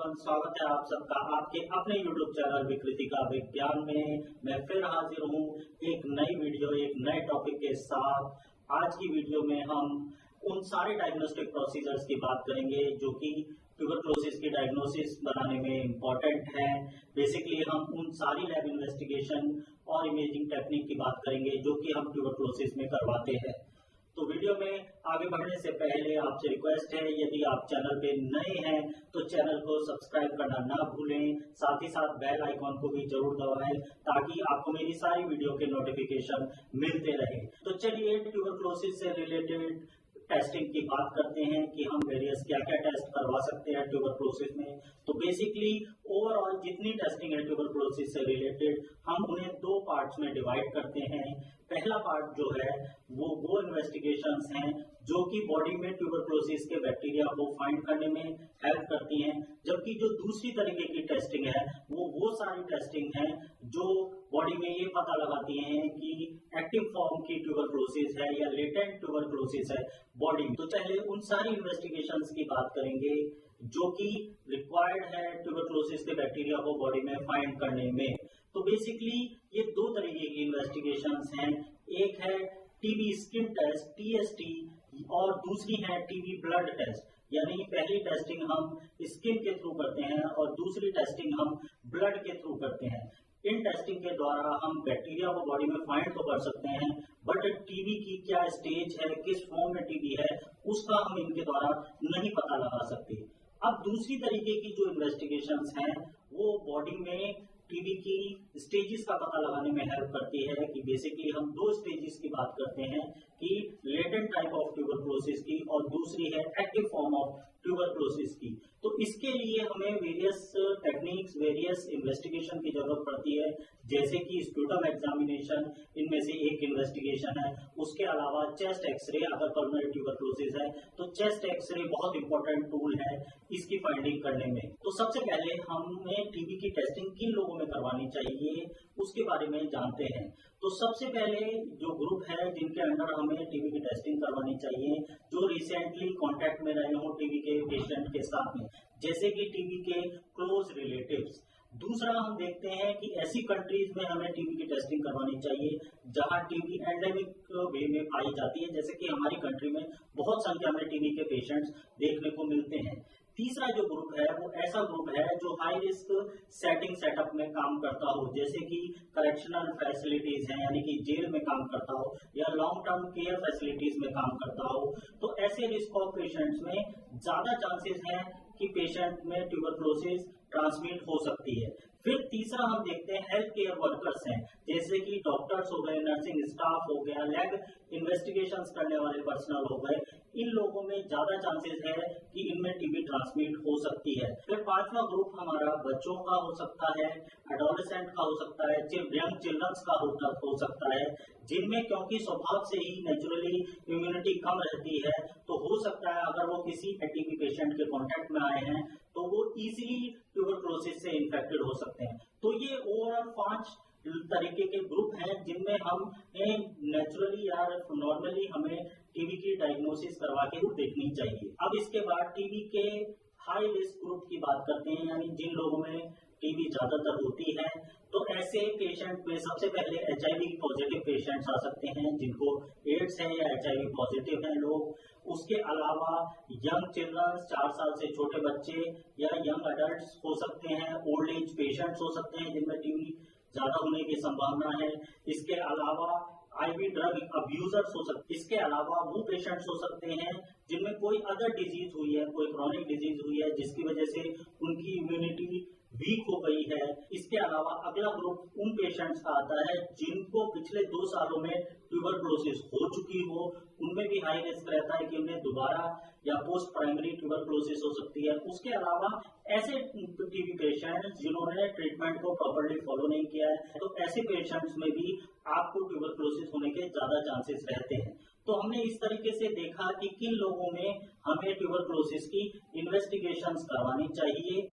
Everyone, स्वागत है आप सबका आपके अपने YouTube चैनल विकृति का विज्ञान में। मैं फिर हाजिर हूँ एक नई वीडियो, एक नए टॉपिक के साथ। आज की वीडियो में हम उन सारे डायग्नोस्टिक प्रोसीजर्स की बात करेंगे जो कि ट्यूबरक्लोसिस की डायग्नोसिस बनाने में इम्पोर्टेंट है। बेसिकली हम उन सारी लैब इन्वेस्टिगेशन और इमेजिंग टेक्निक की बात करेंगे जो कि हम ट्यूबरक्लोसिस में करवाते हैं। तो वीडियो में आगे बढ़ने से पहले आपसे रिक्वेस्ट है, यदि आप चैनल पे नए हैं तो चैनल को सब्सक्राइब करना ना भूलें, साथ ही साथ बेल आइकॉन को भी जरूर दबाएं ताकि आपको मेरी सारी वीडियो के नोटिफिकेशन मिलते रहे। तो चलिए ट्यूबरक्लोसिस से रिलेटेड टेस्टिंग की बात करते हैं कि हम वेरियस क्या क्या टेस्ट करवा सकते हैं ट्यूबरक्लोसिस में। तो बेसिकली ओवरऑल जितनी टेस्टिंग है ट्यूबरक्लोसिस से रिलेटेड, हम उन्हें दो पार्ट्स में डिवाइड करते हैं। पहला पार्ट जो है वो इन्वेस्टिगेशंस हैं जो कि बॉडी में ट्यूबरक्लोसिस के बैक्टीरिया को फाइंड करने में हेल्प करती हैं, जबकि जो दूसरी तरीके की टेस्टिंग है वो सारी टेस्टिंग है जो बॉडी में ये पता लगाती हैं कि एक्टिव फॉर्म की ट्यूबरक्लोसिस है या लेटेंट ट्यूबरक्लोसिस है बॉडी में। तो पहले उन सारी इन्वेस्टिगेशंस की बात करेंगे जो कि रिक्वायर्ड है ट्यूबरक्लोसिस के बैक्टीरिया को बॉडी में फाइंड करने में। तो बेसिकली ये दो तरीके की इन्वेस्टिगेशंस हैं, एक है टीबी स्किन टेस्ट TST और दूसरी है टीबी ब्लड टेस्ट। यानी पहली टेस्टिंग हम स्किन के थ्रू करते हैं और दूसरी टेस्टिंग हम ब्लड के थ्रू करते हैं। इन टेस्टिंग के द्वारा हम बैक्टीरिया को बॉडी में फाइंड तो कर सकते हैं, बट टीबी की क्या स्टेज है, किस फॉर्म में टीबी है, उसका हम इनके द्वारा नहीं पता लगा सकते। अब दूसरी तरीके की जो इन्वेस्टिगेशंस हैं वो बॉडी में टीबी की स्टेजेस का पता लगाने में हेल्प करती है कि बेसिकली हम दो स्टेजेस की बात करते हैं कि लेटेंट टाइप ऑफ ट्यूबरक्लोसिस की और दूसरी है एक्टिव फॉर्म ऑफ ट्यूबरक्लोसिस की। तो इसके लिए हमें वेरियस टेक्निक्स, वेरियस इन्वेस्टिगेशन की जरूरत पड़ती है, जैसे कि स्प्यूटम एग्जामिनेशन इनमें से एक इन्वेस्टिगेशन है। उसके अलावा चेस्ट एक्सरे, अगर पल्मोनरी ट्यूबरक्लोसिस है तो चेस्ट एक्सरे बहुत इंपॉर्टेंट टूल है इसकी फाइंडिंग करने में। तो सबसे पहले हमें टीबी की टेस्टिंग किन लोगों में करवानी चाहिए उसके बारे में जानते हैं। तो सबसे पहले जो ग्रुप है जिनके अंडर हमें टीबी की टेस्टिंग करवानी चाहिए, जो रिसेंटली कांटेक्ट में रहे हो टीबी के पेशेंट के साथ में, जैसे कि टीबी के क्लोज रिलेटिव्स। दूसरा हम देखते हैं कि ऐसी कंट्रीज में हमें टीबी की टेस्टिंग करवानी चाहिए जहां टीबी एंडेमिक वे में पाई जाती है, जैसे कि हमारी कंट्री में बहुत संख्या में टीबी के पेशेंट्स देखने को मिलते हैं। तीसरा जो ग्रुप है वो ऐसा ग्रुप है जो हाई रिस्क सेटिंग सेटअप में काम करता हो, जैसे कि करेक्शनल फैसिलिटीज हैं, यानी कि जेल में काम करता हो या लॉन्ग टर्म केयर फैसिलिटीज में काम करता हो। तो ऐसे रिस्क ऑफ पेशेंट्स में ज्यादा चांसेस हैं कि पेशेंट में ट्यूबरक्लोसिस ट्रांसमिट हो सकती है। फिर तीसरा हम देखते हैं हेल्थ केयर वर्कर्स हैं, जैसे कि डॉक्टर्स हो गए, नर्सिंग स्टाफ हो गया, लैब इन्वेस्टिगेशंस करने वाले पर्सनल हो गए। इन लोगों में ज्यादा चांसेस है कि इनमें टीबी ट्रांसमिट हो सकती है। फिर पांचवा ग्रुप हमारा बच्चों का हो सकता है, एडोलेसेंट का हो सकता है, यंग चिल्ड्रंस का हो सकता है, जिनमें क्योंकि स्वभाव से ही नेचुरली इम्यूनिटी कम रहती है, तो हो सकता है अगर वो किसी टीबी पेशेंट के कांटेक्ट में आए हैं तो वो इजीली ट्यूबरक्लोसिस से इन्फेक्टेड हो सकते हैं। तो ये ओवरऑल 5 तरीके के ग्रुप हैं जिनमें हम नेचुरली या नॉर्मली हमें टीबी की डायग्नोसिस करवा के देखनी चाहिए। अब इसके बाद टीबी के हाई रिस्क ग्रुप की बात करते हैं, यानी जिन लोगों में टीबी ज्यादातर होती है। तो ऐसे पेशेंट में सबसे पहले HIV पॉजिटिव पेशेंट्स आ सकते हैं जिनको एड्स है या HIV पॉजिटिव है लोग। उसके अलावा यंग चिल्ड्रंस, 4 साल से छोटे बच्चे या यंग अडल्ट हो सकते हैं, ओल्ड एज पेशेंट्स हो सकते हैं जिनमें टीबी ज्यादा होने की संभावना है। इसके अलावा IV ड्रग अब्यूजर्स हो सकते हैं। इसके अलावा वो पेशेंट्स हो सकते हैं जिनमें कोई अदर डिजीज हुई है, कोई क्रॉनिक डिजीज हुई है जिसकी वजह से उनकी इम्यूनिटी वीक हो गई है। इसके अलावा अगला ग्रुप उन पेशेंट्स का आता है जिनको पिछले 2 सालों में ट्यूबरक्लोसिस हो चुकी हो, उनमें भी हाई रिस्क रहता है कि उन्हें दोबारा या पोस्ट प्राइमरी ट्यूबरक्लोसिस हो सकती है। उसके अलावा ऐसे टीबी पेशेंट्स जिन्होंने ट्रीटमेंट को प्रॉपर्ली फॉलो नहीं किया है, तो ऐसे पेशेंट्स में भी आपको ट्यूबरक्लोसिस होने के ज्यादा चांसेस रहते हैं। तो हमने इस तरीके से देखा कि किन लोगों में हमें ट्यूबरक्लोसिस की इन्वेस्टिगेशंस करवानी चाहिए